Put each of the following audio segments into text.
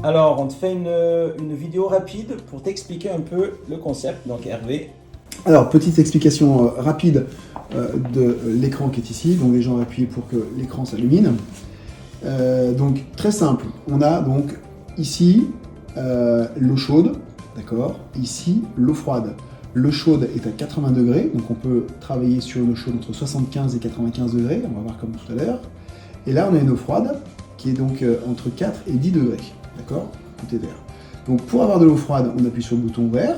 Alors, on te fait une vidéo rapide pour t'expliquer un peu le concept. Donc, Hervé. Alors, petite explication rapide de l'écran qui est ici. Donc, les gens appuient pour que l'écran s'illumine. Donc, très simple. On a donc ici l'eau chaude, d'accord. Ici, l'eau froide. L'eau chaude est à 80 degrés, donc on peut travailler sur une eau chaude entre 75 et 95 degrés, on va voir comme tout à l'heure. Et là, on a une eau froide qui est donc entre 4 et 10 degrés, d'accord. Tout est vert. Donc, pour avoir de l'eau froide, on appuie sur le bouton vert,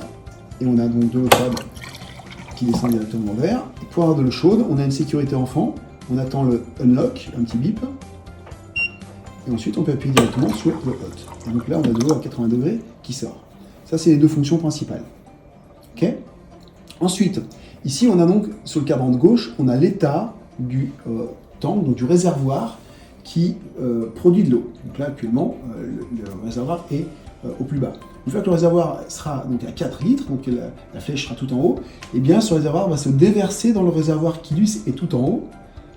et on a donc de l'eau froide qui descend directement vert. Et pour avoir de l'eau chaude, on a une sécurité enfant, on attend le unlock, un petit bip, et ensuite on peut appuyer directement sur le hot. Et donc là, on a de l'eau à 80 degrés qui sort. Ça, c'est les deux fonctions principales. Ok. Ensuite, ici, on a donc, sur le cadran de gauche, on a l'état du tank, donc du réservoir qui produit de l'eau. Donc là, actuellement, le réservoir est au plus bas. Une fois que le réservoir sera donc à 4 litres, donc la flèche sera tout en haut, et bien ce réservoir va se déverser dans le réservoir qui, lui, est tout en haut,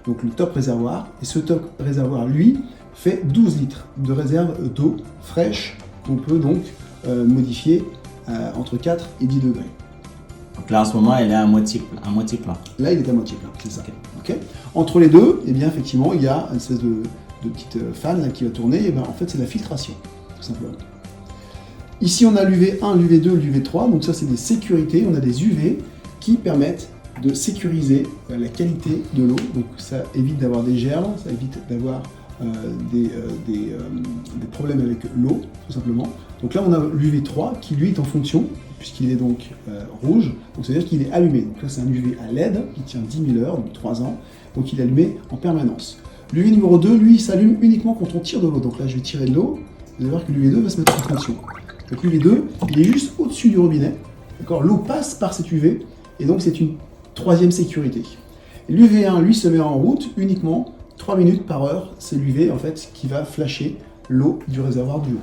donc le top réservoir. Et ce top réservoir, lui, fait 12 litres de réserve d'eau fraîche qu'on peut donc modifier entre 4 et 10 degrés. Donc là, en ce moment, elle est à moitié plein. Là, il est à moitié plein, c'est ça. Okay. Entre les deux, eh bien, effectivement, il y a une espèce de petite fan là, qui va tourner. Et bien, en fait, c'est la filtration, tout simplement. Ici, on a l'UV1, l'UV2, l'UV3. Donc ça, c'est des sécurités. On a des UV qui permettent de sécuriser la qualité de l'eau. Donc ça évite d'avoir des germes, ça évite d'avoir des problèmes avec l'eau, tout simplement. Donc là, on a l'UV3 qui, lui, est en fonction, puisqu'il est donc rouge, donc c'est-à-dire qu'il est allumé. Donc là, c'est un UV à LED qui tient 10 000 heures, donc 3 ans, donc il est allumé en permanence. L'UV numéro 2, lui, s'allume uniquement quand on tire de l'eau. Donc là, je vais tirer de l'eau, vous allez voir que l'UV2 va se mettre en fonction. Donc l'UV2, il est juste au-dessus du robinet, d'accord. L'eau passe par cet UV, et donc c'est une troisième sécurité. L'UV1, lui, se met en route uniquement 3 minutes par heure, c'est l'UV, en fait, qui va flasher l'eau du réservoir du haut.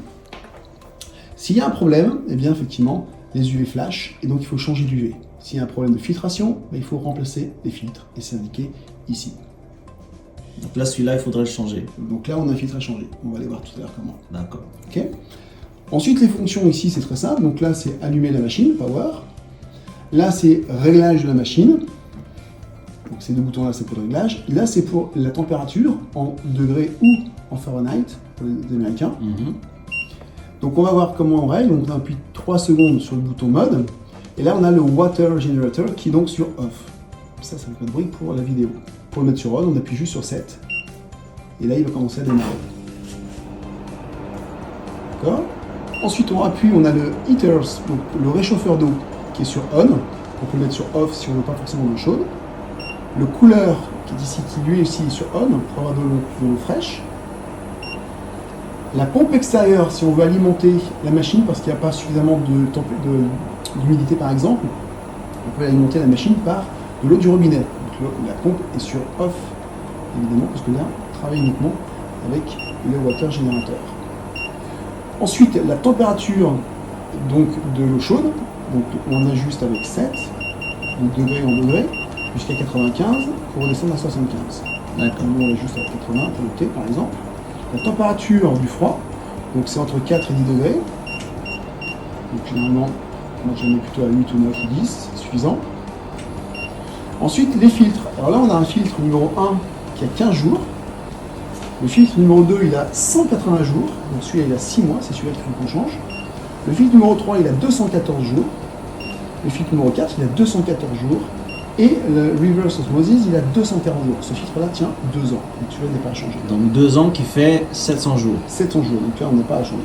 S'il y a un problème, eh bien, effectivement, les UV flash, et donc il faut changer d'UV. S'il y a un problème de filtration, il faut remplacer les filtres, et c'est indiqué ici. Donc là, celui-là, il faudrait le changer. Donc là, on a un filtre à changer. On va aller voir tout à l'heure comment. D'accord. Ok. Ensuite, les fonctions ici, c'est très simple. Donc là, c'est allumer la machine, power. Là, c'est réglage de la machine. Donc ces deux boutons-là, c'est pour le réglage. Là, c'est pour la température en degrés ou en Fahrenheit, pour les Américains. Donc on va voir comment on règle. Donc on appuie 3 secondes sur le bouton mode. Et là, on a le water generator qui est donc sur off. Ça ne fait pas de bruit pour la vidéo. Pour le mettre sur on, on appuie juste sur 7. Et là, il va commencer à démarrer. D'accord. Ensuite, on appuie, on a le heaters, donc le réchauffeur d'eau qui est sur on. On peut le mettre sur off si on ne veut pas forcément d'eau chaude. Le couleur qui est ici, qui lui aussi est sur on, pour avoir de l'eau fraîche. La pompe extérieure, si on veut alimenter la machine parce qu'il n'y a pas suffisamment d'humidité par exemple, on peut alimenter la machine par de l'eau du robinet. Donc la pompe est sur off, évidemment, parce que là, on travaille uniquement avec le water generator. Ensuite, la température donc, de l'eau chaude, donc on ajuste avec 7, donc degré en degré, jusqu'à 95 pour redescendre à 75. D'accord. Nous on ajuste à 80 pour le thé par exemple. La température du froid, donc c'est entre 4 et 10 degrés. Donc généralement, moi je mets plutôt à 8 ou 9 ou 10, c'est suffisant. Ensuite, les filtres. Alors là, on a un filtre numéro 1 qui a 15 jours. Le filtre numéro 2, il a 180 jours. Donc celui-là, il a 6 mois, c'est celui-là qu'il faut qu'on change. Le filtre numéro 3, il a 214 jours. Le filtre numéro 4, il a 214 jours. Et le reverse osmosis, il a 240 jours. Ce filtre-là tient 2 ans. Donc celui-là n'est pas à changer. Donc 2 ans qui fait 700 jours. 700 jours, donc là, on n'est pas à changer.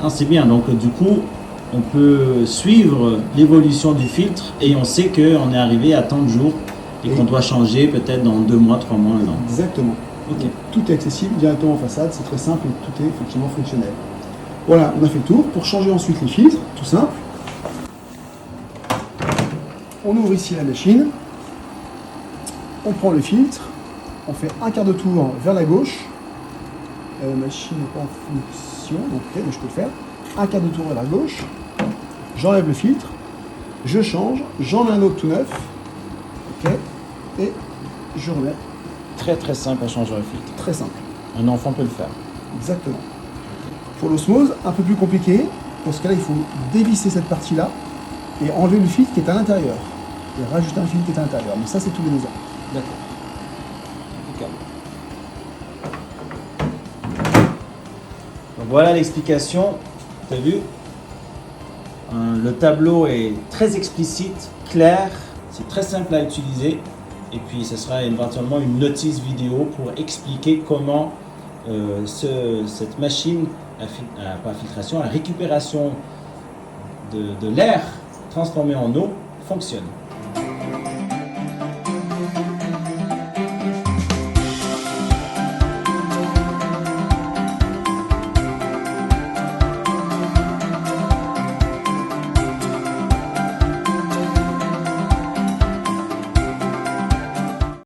Ah, c'est bien. Donc du coup, on peut suivre l'évolution du filtre et on sait qu'on est arrivé à tant de jours et qu'on doit changer peut-être dans 2 mois, 3 mois, 1 an. Exactement. Ok. Donc, tout est accessible directement en façade, c'est très simple et tout est effectivement fonctionnel. Voilà, on a fait le tour. Pour changer ensuite les filtres, tout simple. On ouvre ici la machine, on prend le filtre, on fait un quart de tour vers la gauche. La machine n'est pas en fonction, donc ok, mais je peux le faire. Un quart de tour vers la gauche, j'enlève le filtre, je change, j'en mets un autre tout neuf, ok, et je remets. Très très simple à changer le filtre. Très simple. Un enfant peut le faire. Exactement. Pour l'osmose, un peu plus compliqué. Pour ce cas-là, il faut dévisser cette partie-là et enlever le filtre qui est à l'intérieur. Et rajouter un filtre qui est à l'intérieur. Mais ça, c'est tous les 2 ans. D'accord. Donc voilà l'explication. Tu as vu? Le tableau est très explicite, clair, c'est très simple à utiliser. Et puis ce sera éventuellement une notice vidéo pour expliquer comment cette machine pas filtration, la récupération de l'air transformé en eau fonctionne.